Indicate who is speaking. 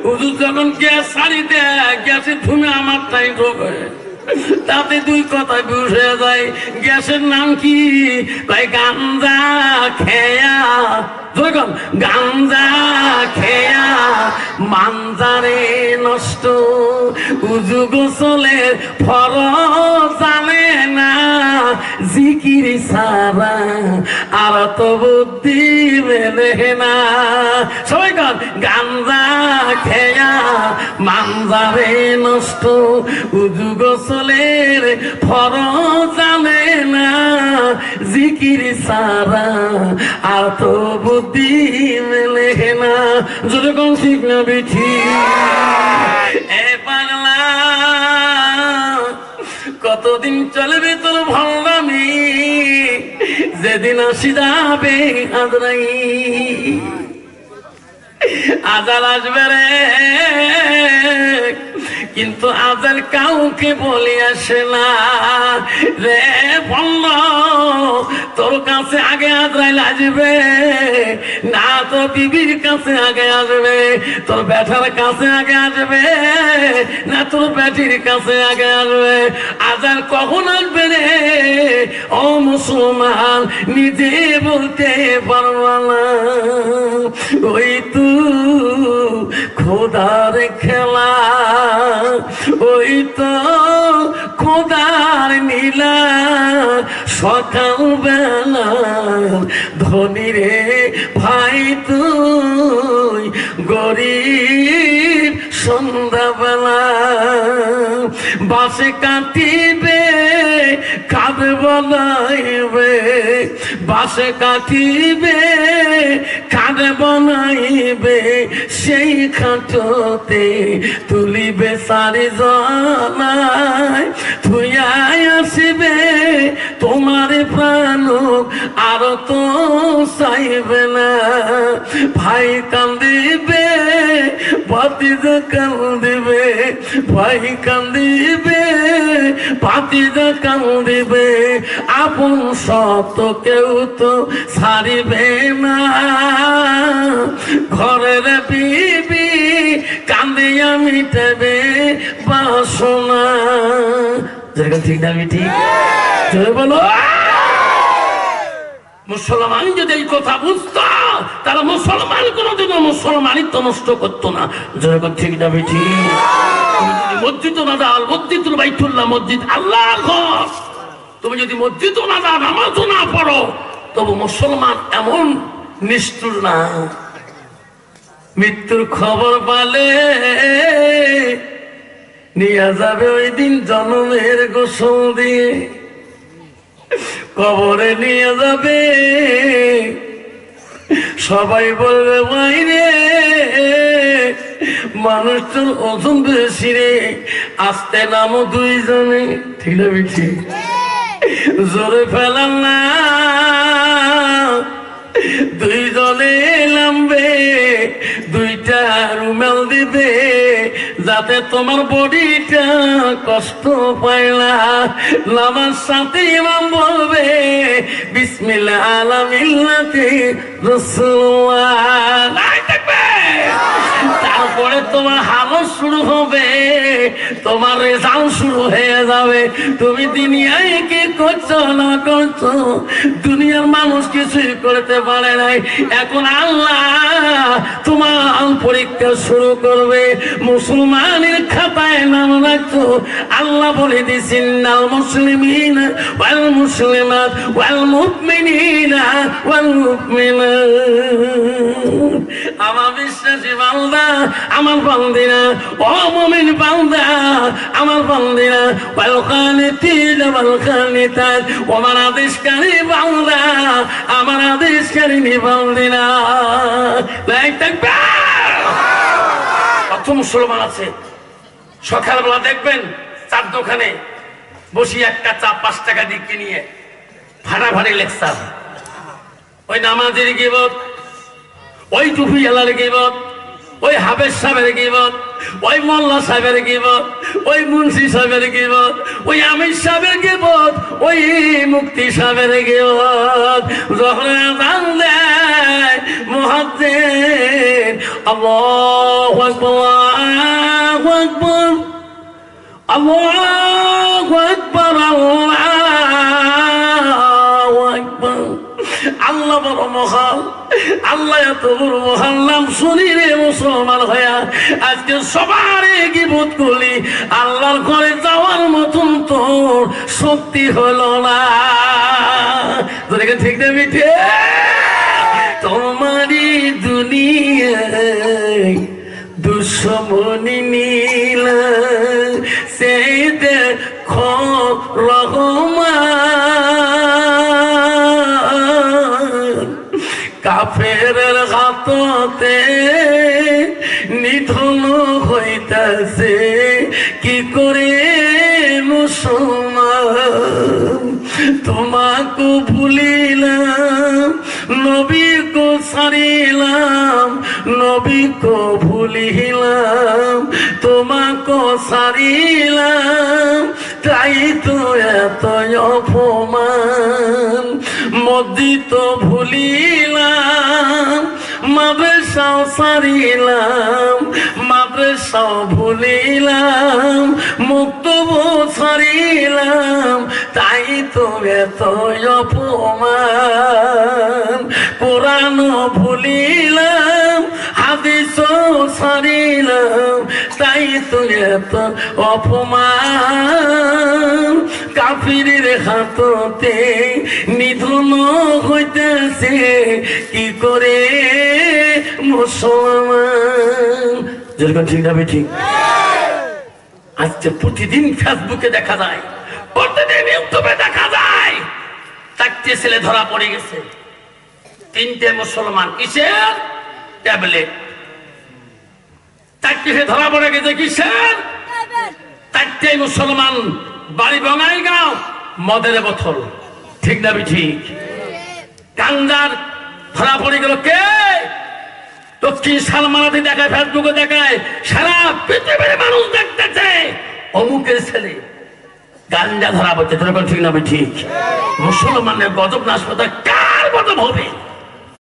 Speaker 1: হুজুর যখন গ্যাস ছাড়ি দেয়, গ্যাসের ধুমে আমার টাই ঢোকে, তাতে দুই কথা বুঝে যায়। গ্যাসের নাম কি? ভাই গাঞ্জা খেয়া, যখন গাঞ্জা খেয়া মানজারে নষ্ট, উজু গোসলের ফরজ জানে না, জিকির সারা আর তো বুদ্ধি মেলে না। সবাই কর, গাঞ্জা খেয়া মানজারে নষ্ট, উজু গোসলের ফরজ জানে না, জিকির সারা আর তো বুদ্ধি মেলে না। যেরকম ঠিক না বিঠি এ পাগলা, কতদিন চলবে তোর ভণ্ডামি, যেদিন আসি যাবে আজরাইল। আজাল আসবে রে, কিন্তু আজাল কাউকে বলে আসে না রে ভণ্ড। তোর কাছে আগে আজরাইল আসবে না, তোর বিবির কাছে আগে আসবে, তোর বেটার কাছে আগে আসবে না, তোর বেটির কাছে আগে আসবে। আজাল কখন আসবে রে ও মুসলমান, নিজে বলতে পারবা না। ওই তু খোদার খেলা, ওই তো খোদার নীলা, সকাল বেলা ধনী রে ভাই তুই গরিব সন্ধ্যাবেলা। বাসে কাটিবে কাঁদ বনাইবে, বাসে কাটিবে কাঁদ বনাইবে, সেই খাটোতে তুলিবে সারি জনায়, থুয়াই আসিবে তোমার প্রাণ আর তো চাইবে না। ভাই কান্দিবে ভাতিজা কান্দিবে, ভাই কান্দিবে ভাতিজা কান্দিবে, আপন সত কেউ তো ছাড়িবে না। ঘরের বিবি কান্দিয়া মিটাবে বাসনা। যেরকম ঠিক না আমি ঠিক বলো। মুসলমান যদি এই কথা বুঝত, তারা মুসলমান কোনোদিনও মুসলমানিত্ব নষ্ট করতো না। যেরকম ঠিক না বেঠি। তুমি যদি মসজিদ না যাও, মসজিদুল বাইতুল্লাহ মসজিদ আল্লাহর ঘর, তুমি যদি মসজিদ না যাও, নামাজও না পড়ো, তবু মুসলমান এমন নিষ্ঠুর না। মৃত্যুর খবর পালে নিয়ে যাবে ওই দিন জন্মের গোসল দিয়ে, কবরে নিয়ে যাবে, সবাই বলবে ভাই রে মানুষটার ওজন বেশি রে, আসতে নামো দুইজনে। ঠিক না বেশি জোরে ফেলাম না, দুইজনে নামবে, দুইটা রুমাল দিবে যাতে তোমার বডিটা কষ্ট পায় না। নামার সাথে ইমাম বলবে বিসমিল্লাহ আলা মিল্লাতি রাসূলুল্লাহ, তারপরে তোমার হালত শুরু হবে, তোমার রেজাল্ট শুরু হয়ে যাবে। তুমি দুনিয়ায় কি করছো না করছো, দুনিয়ার মানুষ কিছুই করতে পারে নাই। এখন আল্লাহ তোমার পরীক্ষা শুরু করবে। মুসলমানের খাতায় নাম রাখছো, আল্লাহ বলে দিয়েছেন নাল মুসলিমিন ওয়াল মুসলিমাত ওয়াল মুমিনিনা ওয়াল মুমিনাত। আমার বিশ্বাসী বান্দা, আমার বান্দিরা, ও মুমিন বান্দা, আমার বান্দিরা, ওয়াল কানিতিন ওয়াল কানিতাত, আমার আদেশকারী বান্দা, আমার আদেশকারী বান্দিরা। লাইক তাকবীর। কত মুসলমান আছে সকালবেলা দেখবেন চার দোকানে বসি একটা চা 5 টাকা দিয়ে কিনিয়ে ভাড়াভাড়ি লেকচার, ওই নামাজের গিবত, ওই টুপি আলার গিবত, ওই হাফেজ সাহেবের গিবত, ওই মোল্লা সাহেবের গিবত, ওই মুন্সি সাহেবের গিবত, ওই আমির সাহেবের গিবত, ওই মুফতি সাহেবের গিবত। যখন আযান দেয় মুয়াজ্জিন আল্লাহু আকবার আল্লাহু আকবার, আল্লাহু আকবার। আল্লাহ বড় মহান, আল্লাহ এত বড় মহান নাম শুনি রে মুসলমান হইয়া আজকে সবার গীবত করলি, আল্লাহর ঘরে যাওয়ার মতন তোর শক্তি হলো না। তোকে ঠিক না মিঠে? তোমারই দুনিয়ায় দুশ্মনী নীল সে দেখো রহমান, কাফেরের হাততে নিধন হইতাছে কি করে মুসলমান। তোমাকে ভুলিলাম, নবীকে ছাড়িলাম, নবীকে ভুলিলাম, তোমাকে ছাড়িলাম, তাই তো এত অপমান। মসজিদ ভুলিলাম, মাদ্রাসাও ছাড়িলাম, মাদ্রাসাও ভুলিলাম, মুক্তব ছাড়িলাম, তাই তো এত অপমান। কোরআন ভুলিলাম, হাদিসও ছাড়িলাম, তাই তো এত অপমান। কাফিরের হাততে নিধন হইতেছে কি করে মুসলমান। যেরকম ঠিক না ঠিক? আজকে প্রতিদিন ফেসবুকে দেখা যায়, প্রতিদিন ইউটিউবে দেখা যায়, চারটে ছেলে ধরা পড়ে গেছে, তিনটে মুসলমান। কিসের ট্যাবলেট? চারটে ধরা পড়ে গেছে কিসের? চারটে মুসলমান, বাড়ি বঙ্গাইগাঁও, মদের বোতল। ঠিক না ঠিক? গাঞ্জার ধরা পড়ে গেল কে? দক্ষিণ সালমানাতে দেখায়, ফেসবুকে দেখায়, সারা পৃথিবীর মানুষ দেখতেছে অমুকের ছেলে গাঞ্জা ধরা পড়ছে। ঠিক না ঠিক? মুসলমানের গজব না আসবে, কার গজব হবে?